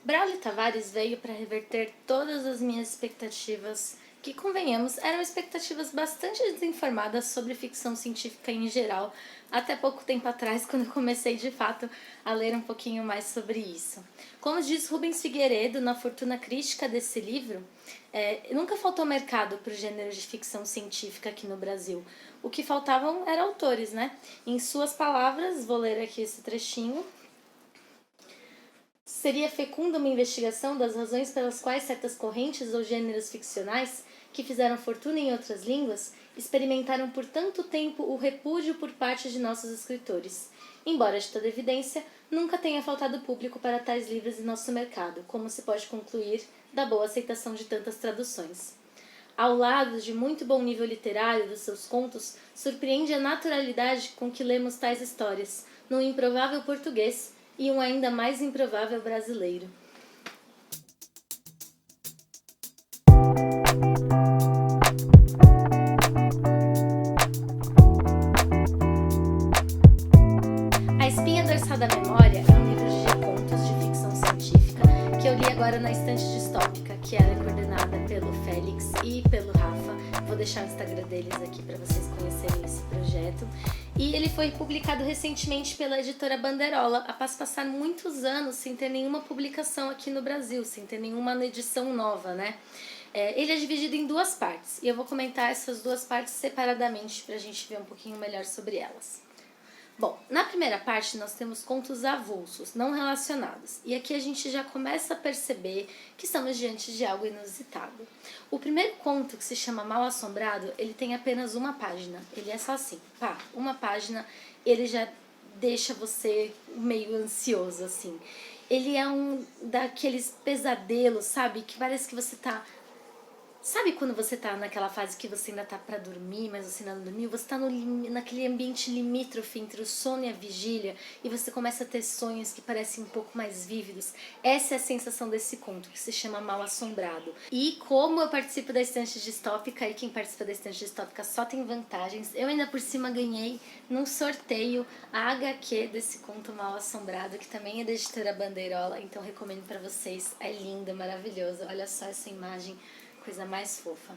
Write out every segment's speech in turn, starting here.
Braulio Tavares veio para reverter todas as minhas expectativas, que, convenhamos, eram expectativas bastante desinformadas sobre ficção científica em geral, até pouco tempo atrás, quando eu comecei de fato a ler um pouquinho mais sobre isso. Como diz Rubens Figueiredo na fortuna crítica desse livro, nunca faltou mercado para o gênero de ficção científica aqui no Brasil. O que faltavam eram autores, né? Em suas palavras, vou ler aqui esse trechinho. Seria fecunda uma investigação das razões pelas quais certas correntes ou gêneros ficcionais, que fizeram fortuna em outras línguas, experimentaram por tanto tempo o repúdio por parte de nossos escritores. Embora de toda evidência, nunca tenha faltado público para tais livros em nosso mercado, como se pode concluir da boa aceitação de tantas traduções. Ao lado de muito bom nível literário dos seus contos, surpreende a naturalidade com que lemos tais histórias, num improvável português, e um ainda mais improvável brasileiro. A Espinha Dorsal da Memória é um livro de contos de ficção científica que eu li agora na Estante Distópica, que ela é coordenada pelo Félix e pelo Rafa. Vou deixar o Instagram deles aqui para vocês conhecerem esse projeto. E ele foi publicado recentemente pela editora Banderola, após passar muitos anos sem ter nenhuma publicação aqui no Brasil, sem ter nenhuma edição nova, né? Ele é dividido em duas partes, e eu vou comentar essas duas partes separadamente para a gente ver um pouquinho melhor sobre elas. Bom, na primeira parte nós temos contos avulsos, não relacionados, e aqui a gente já começa a perceber que estamos diante de algo inusitado. O primeiro conto, que se chama Mal Assombrado, ele tem apenas uma página, ele é só assim, uma página, ele já deixa você meio ansioso, assim. Ele é um daqueles pesadelos, sabe, que parece que você tá... Sabe quando você tá naquela fase que você ainda tá pra dormir, mas você ainda não dormiu? Você tá naquele ambiente limítrofe entre o sono e a vigília e você começa a ter sonhos que parecem um pouco mais vívidos. Essa é a sensação desse conto, que se chama Mal Assombrado. E como eu participo da Estante Distópica, e quem participa da Estante Distópica só tem vantagens, eu ainda por cima ganhei num sorteio a HQ desse conto Mal Assombrado, que também é da editora Bandeirola, então recomendo pra vocês. É lindo, maravilhoso. Olha só essa imagem. Coisa mais fofa.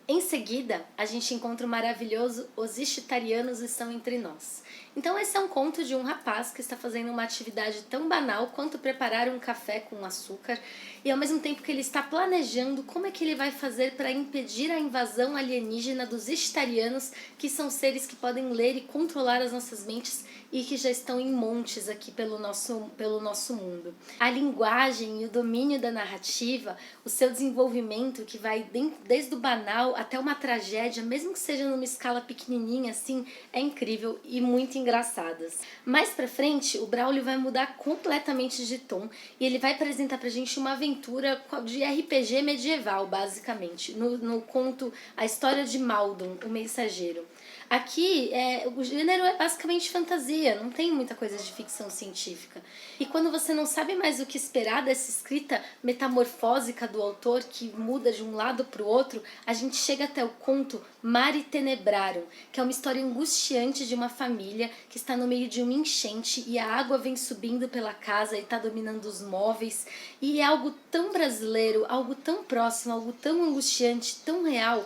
Em seguida, a gente encontra o maravilhoso Os Ixitarianos Estão Entre Nós. Então esse é um conto de um rapaz que está fazendo uma atividade tão banal quanto preparar um café com açúcar e ao mesmo tempo que ele está planejando como é que ele vai fazer para impedir a invasão alienígena dos Ixitarianos, que são seres que podem ler e controlar as nossas mentes e que já estão em montes aqui pelo nosso mundo. A linguagem e o domínio da narrativa, o seu desenvolvimento que vai desde o banal até uma tragédia, mesmo que seja numa escala pequenininha assim, é incrível e muito engraçadas. Mais pra frente, o Braulio vai mudar completamente de tom e ele vai apresentar pra gente uma aventura de RPG medieval, basicamente, no conto A História de Maldon, o Mensageiro. Aqui, o gênero é basicamente fantasia, não tem muita coisa de ficção científica. E quando você não sabe mais o que esperar dessa escrita metamorfósica do autor, que muda de um lado para o outro, a gente chega até o conto Mare Tenebrarum, que é uma história angustiante de uma família que está no meio de uma enchente e a água vem subindo pela casa e está dominando os móveis. E é algo tão brasileiro, algo tão próximo, algo tão angustiante, tão real.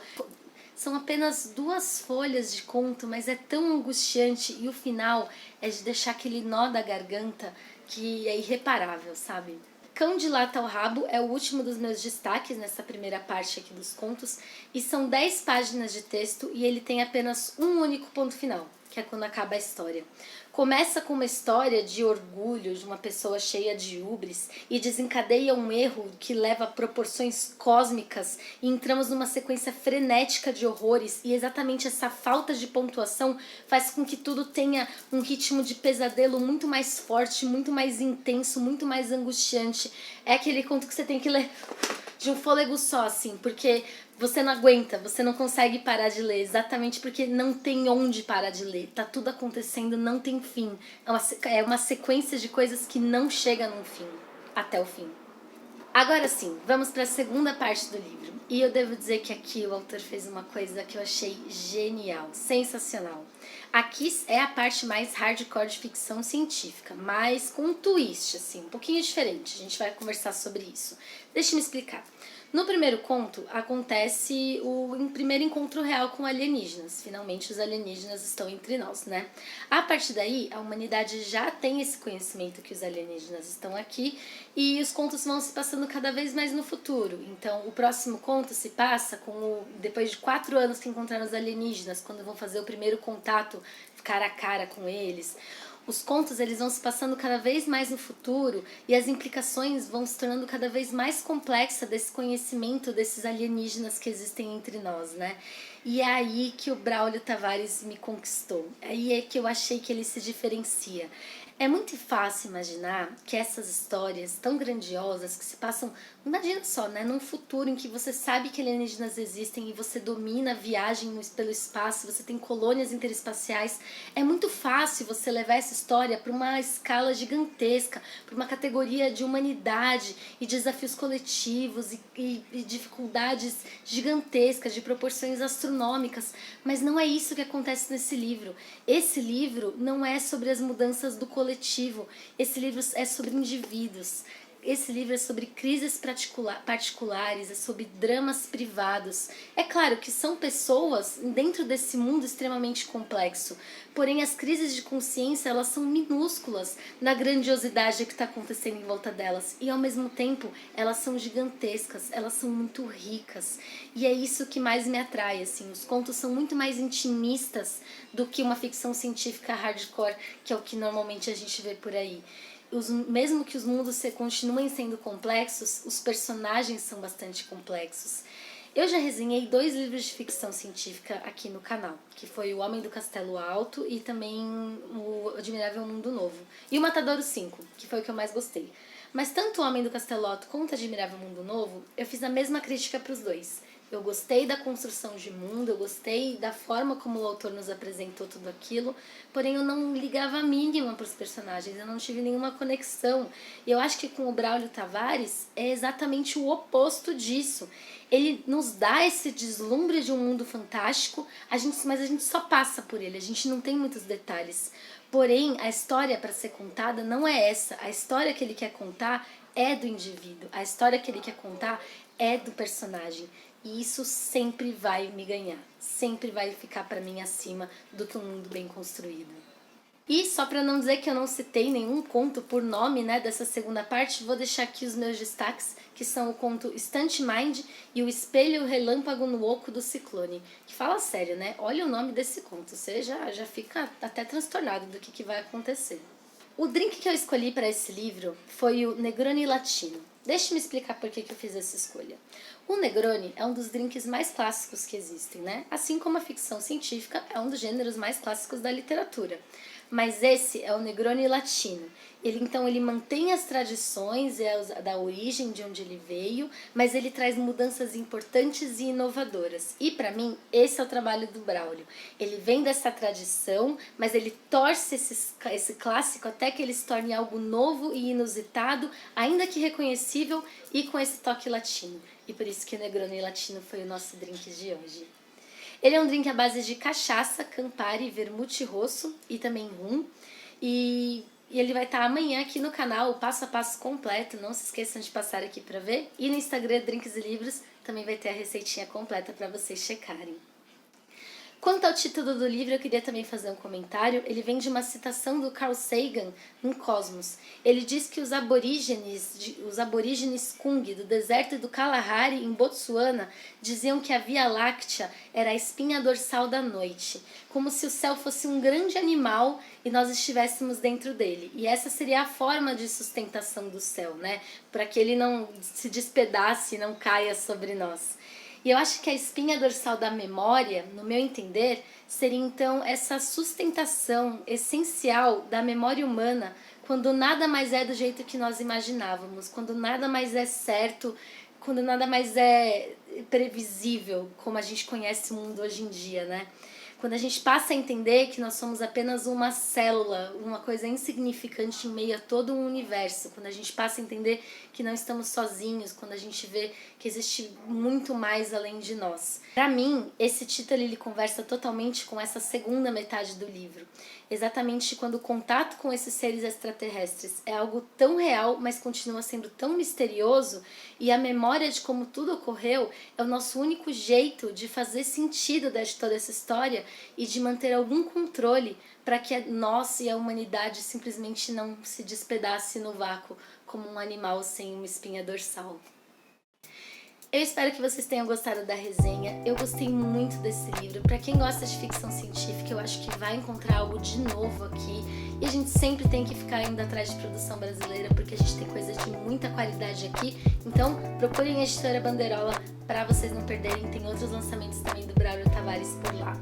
São apenas 2 folhas de conto, mas é tão angustiante e o final é de deixar aquele nó da garganta que é irreparável, sabe? Cão Dilata o Rabo é o último dos meus destaques nessa primeira parte aqui dos contos e são 10 páginas de texto e ele tem apenas um único ponto final, que é quando acaba a história. Começa com uma história de orgulho de uma pessoa cheia de hubris e desencadeia um erro que leva a proporções cósmicas e entramos numa sequência frenética de horrores e exatamente essa falta de pontuação faz com que tudo tenha um ritmo de pesadelo muito mais forte, muito mais intenso, muito mais angustiante. É aquele conto que você tem que ler de um fôlego só, assim, porque você não aguenta, você não consegue parar de ler, exatamente porque não tem onde parar de ler. Tá tudo acontecendo, não tem fim. É uma sequência de coisas que não chega num fim, até o fim. Agora sim, vamos para a segunda parte do livro. E eu devo dizer que aqui o autor fez uma coisa que eu achei genial, sensacional. Aqui é a parte mais hardcore de ficção científica, mas com um twist, assim, um pouquinho diferente. A gente vai conversar sobre isso. Deixa eu me explicar. No primeiro conto, acontece o primeiro encontro real com alienígenas. Finalmente, os alienígenas estão entre nós, né? A partir daí, a humanidade já tem esse conhecimento que os alienígenas estão aqui e os contos vão se passando cada vez mais no futuro. Então, o próximo conto se passa depois de 4 anos que encontraram os alienígenas, quando vão fazer o primeiro contato cara a cara com eles. Os contos eles vão se passando cada vez mais no futuro e as implicações vão se tornando cada vez mais complexas desse conhecimento desses alienígenas que existem entre nós, né? E é aí que o Braulio Tavares me conquistou. Aí é que eu achei que ele se diferencia. É muito fácil imaginar que essas histórias tão grandiosas que se passam, imagina só, né, num futuro em que você sabe que alienígenas existem e você domina a viagem pelo espaço, você tem colônias interespaciais, é muito fácil você levar essa história para uma escala gigantesca, para uma categoria de humanidade e desafios coletivos e dificuldades gigantescas, de proporções astronômicas, mas não é isso que acontece nesse livro. Esse livro não é sobre as mudanças do coletivo, esse livro é sobre indivíduos. Esse livro é sobre crises particulares, é sobre dramas privados. É claro que são pessoas dentro desse mundo extremamente complexo, porém as crises de consciência elas são minúsculas na grandiosidade que está acontecendo em volta delas e ao mesmo tempo elas são gigantescas, elas são muito ricas e é isso que mais me atrai, assim. Os contos são muito mais intimistas do que uma ficção científica hardcore, que é o que normalmente a gente vê por aí. Mesmo que os mundos continuem sendo complexos, os personagens são bastante complexos. Eu já resenhei 2 livros de ficção científica aqui no canal, que foi O Homem do Castelo Alto e também O Admirável Mundo Novo. E O Matadouro 5, que foi o que eu mais gostei. Mas tanto O Homem do Castelo Alto quanto O Admirável Mundo Novo, eu fiz a mesma crítica para os dois. Eu gostei da construção de mundo, eu gostei da forma como o autor nos apresentou tudo aquilo, porém eu não ligava a mínima para os personagens, eu não tive nenhuma conexão. E eu acho que com o Braulio Tavares é exatamente o oposto disso. Ele nos dá esse deslumbre de um mundo fantástico, mas a gente só passa por ele, a gente não tem muitos detalhes. Porém, a história para ser contada não é essa. A história que ele quer contar é do indivíduo, a história que ele quer contar é do personagem. E isso sempre vai me ganhar, sempre vai ficar para mim acima do que um mundo bem construído. E só para não dizer que eu não citei nenhum conto por nome, né, dessa segunda parte, vou deixar aqui os meus destaques, que são o conto Stunt Mind e O Espelho e o Relâmpago no Oco do Ciclone. Que fala sério, né? Olha o nome desse conto, você já fica até transtornado do que vai acontecer. O drink que eu escolhi para esse livro foi o Negroni Latino. Deixa-me explicar por que eu fiz essa escolha. O Negroni é um dos drinks mais clássicos que existem, né? Assim como a ficção científica é um dos gêneros mais clássicos da literatura. Mas esse é o Negroni Latino. Ele mantém as tradições da origem de onde ele veio, mas ele traz mudanças importantes e inovadoras. E para mim, esse é o trabalho do Braulio. Ele vem dessa tradição, mas ele torce esse clássico até que ele se torne algo novo e inusitado, ainda que reconhecível e com esse toque latino. E por isso que o Negroni Latino foi o nosso drink de hoje. Ele é um drink à base de cachaça, Campari, vermute rosso e também rum. E ele vai estar amanhã aqui no canal, o passo a passo completo. Não se esqueçam de passar aqui para ver. E no Instagram Drinks e Livros também vai ter a receitinha completa para vocês checarem. Quanto ao título do livro, eu queria também fazer um comentário. Ele vem de uma citação do Carl Sagan em Cosmos. Ele diz que os aborígenes Kung do deserto do Kalahari, em Botsuana, diziam que a Via Láctea era a espinha dorsal da noite, como se o céu fosse um grande animal e nós estivéssemos dentro dele. E essa seria a forma de sustentação do céu, né? Para que ele não se despedace, não caia sobre nós. E eu acho que a espinha dorsal da memória, no meu entender, seria então essa sustentação essencial da memória humana quando nada mais é do jeito que nós imaginávamos, quando nada mais é certo, quando nada mais é previsível, como a gente conhece o mundo hoje em dia, né? Quando a gente passa a entender que nós somos apenas uma célula, uma coisa insignificante em meio a todo um universo, quando a gente passa a entender que não estamos sozinhos, quando a gente vê que existe muito mais além de nós. Para mim, esse título ele conversa totalmente com essa segunda metade do livro. Exatamente quando o contato com esses seres extraterrestres é algo tão real, mas continua sendo tão misterioso, e a memória de como tudo ocorreu é o nosso único jeito de fazer sentido de toda essa história e de manter algum controle para que nós e a humanidade simplesmente não se despedace no vácuo como um animal sem uma espinha dorsal. Eu espero que vocês tenham gostado da resenha. Eu gostei muito desse livro. Para quem gosta de ficção científica, eu acho que vai encontrar algo de novo aqui. E a gente sempre tem que ficar indo atrás de produção brasileira, porque a gente tem coisas de muita qualidade aqui. Então, procurem a Editora Bandeirola para vocês não perderem. Tem outros lançamentos também do Braulio Tavares por lá.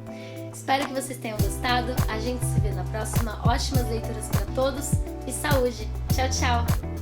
Espero que vocês tenham gostado. A gente se vê na próxima. Ótimas leituras para todos e saúde. Tchau, tchau!